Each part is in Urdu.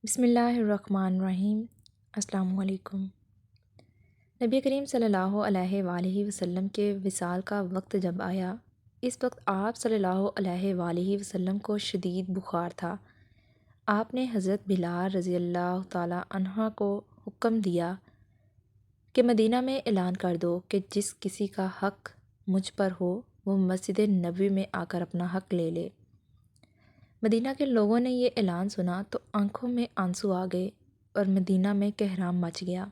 بسم اللہ الرحمن الرحیم۔ السلام علیکم۔ نبی کریم صلی اللہ علیہ وآلہ وسلم کے وصال کا وقت جب آیا، اس وقت آپ صلی اللہ علیہ وآلہ وسلم کو شدید بخار تھا۔ آپ نے حضرت بلال رضی اللہ تعالیٰ عنہ کو حکم دیا کہ مدینہ میں اعلان کر دو کہ جس کسی کا حق مجھ پر ہو وہ مسجد نبوی میں آ کر اپنا حق لے لے۔ مدینہ کے لوگوں نے یہ اعلان سنا تو آنکھوں میں آنسو آ گئے اور مدینہ میں کہرام مچ گیا۔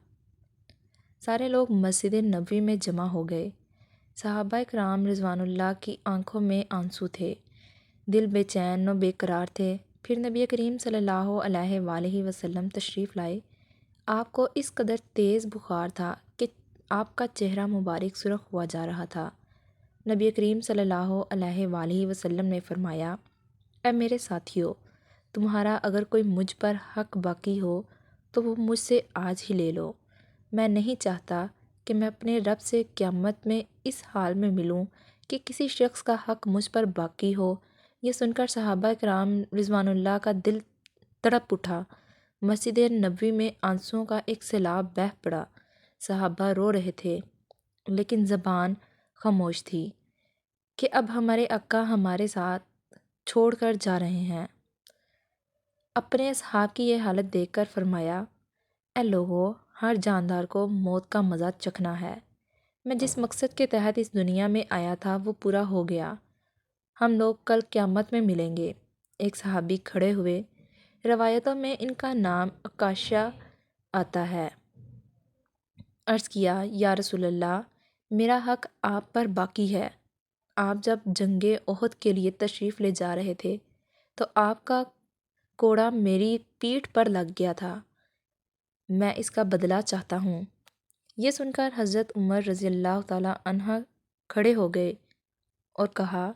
سارے لوگ مسجد نبوی میں جمع ہو گئے۔ صحابہ کرام رضوان اللہ کی آنکھوں میں آنسو تھے، دل بے چین و بے قرار تھے۔ پھر نبی کریم صلی اللہ علیہ وآلہ وسلم تشریف لائے۔ آپ کو اس قدر تیز بخار تھا کہ آپ کا چہرہ مبارک سرخ ہوا جا رہا تھا۔ نبی کریم صلی اللہ علیہ وآلہ وسلم نے فرمایا، اے میرے ساتھیو، تمہارا اگر کوئی مجھ پر حق باقی ہو تو وہ مجھ سے آج ہی لے لو۔ میں نہیں چاہتا کہ میں اپنے رب سے قیامت میں اس حال میں ملوں کہ کسی شخص کا حق مجھ پر باقی ہو۔ یہ سن کر صحابہ کرام رضوان اللہ کا دل تڑپ اٹھا۔ مسجد نبوی میں آنسوؤں کا ایک سیلاب بہہ پڑا۔ صحابہ رو رہے تھے لیکن زبان خاموش تھی کہ اب ہمارے آقا ہمارے ساتھ چھوڑ کر جا رہے ہیں۔ اپنے اصحاب کی یہ حالت دیکھ کر فرمایا، اے لوگو، ہر جاندار کو موت کا مزہ چکھنا ہے۔ میں جس مقصد کے تحت اس دنیا میں آیا تھا وہ پورا ہو گیا۔ ہم لوگ کل قیامت میں ملیں گے۔ ایک صحابی کھڑے ہوئے، روایتوں میں ان کا نام عکاشہ آتا ہے۔ عرض کیا، یا رسول اللہ، میرا حق آپ پر باقی ہے۔ آپ جب جنگ احد کے لیے تشریف لے جا رہے تھے تو آپ کا کوڑا میری پیٹھ پر لگ گیا تھا، میں اس کا بدلہ چاہتا ہوں۔ یہ سن کر حضرت عمر رضی اللہ تعالیٰ عنہ کھڑے ہو گئے اور کہا،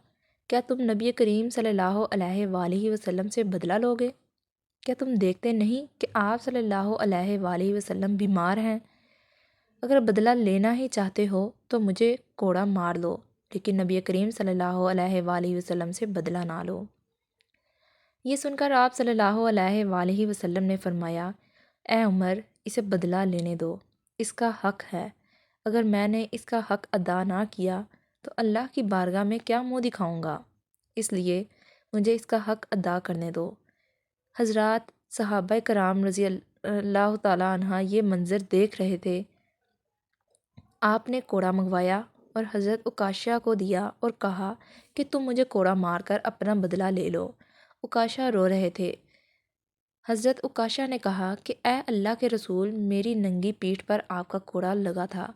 کیا تم نبی کریم صلی اللہ علیہ وآلہ وسلم سے بدلہ لوگے؟ کیا تم دیکھتے نہیں کہ آپ صلی اللہ علیہ وآلہ وسلم بیمار ہیں؟ اگر بدلہ لینا ہی چاہتے ہو تو مجھے کوڑا مار لو، لیکن نبی کریم صلی اللہ علیہ وآلہ وسلم سے بدلہ نہ لو۔ یہ سن کر آپ صلی اللہ علیہ وآلہ وسلم نے فرمایا، اے عمر، اسے بدلہ لینے دو، اس کا حق ہے۔ اگر میں نے اس کا حق ادا نہ کیا تو اللہ کی بارگاہ میں کیا منہ دکھاؤں گا؟ اس لیے مجھے اس کا حق ادا کرنے دو۔ حضرات صحابہ کرام رضی اللہ تعالیٰ عنہ یہ منظر دیکھ رہے تھے۔ آپ نے کوڑا منگوایا اور حضرت عکاشہ کو دیا اور کہا کہ تم مجھے کوڑا مار کر اپنا بدلہ لے لو۔ عکاشہ رو رہے تھے۔ حضرت عکاشہ نے کہا کہ اے اللہ کے رسول، میری ننگی پیٹھ پر آپ کا کوڑا لگا تھا۔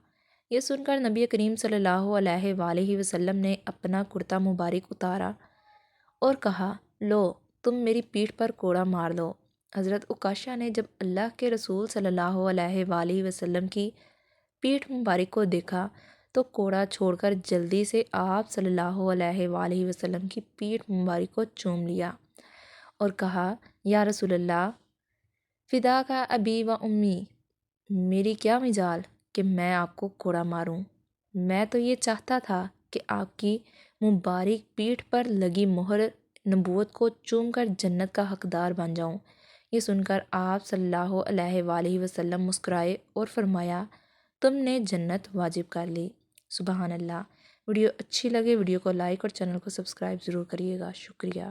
یہ سن کر نبی کریم صلی اللہ علیہ وآلہ وسلم نے اپنا کرتا مبارک اتارا اور کہا، لو، تم میری پیٹھ پر کوڑا مار لو۔ حضرت عکاشہ نے جب اللہ کے رسول صلی اللہ علیہ وآلہ وسلم کی پیٹھ مبارک کو دیکھا تو کوڑا چھوڑ کر جلدی سے آپ صلی اللہ علیہ وآلہ وسلم کی پیٹھ مبارک کو چوم لیا اور کہا، یا رسول اللہ، فدا کا ابی و امی، میری کیا مجال کہ میں آپ کو کوڑا ماروں۔ میں تو یہ چاہتا تھا کہ آپ کی مبارک پیٹھ پر لگی مہر نبوت کو چوم کر جنت کا حقدار بن جاؤں۔ یہ سن کر آپ صلی اللہ علیہ وآلہ وسلم مسکرائے اور فرمایا، تم نے جنت واجب کر لی۔ سبحان اللہ۔ ویڈیو اچھی لگے ویڈیو کو لائک اور چینل کو سبسکرائب ضرور کریے گا۔ شکریہ۔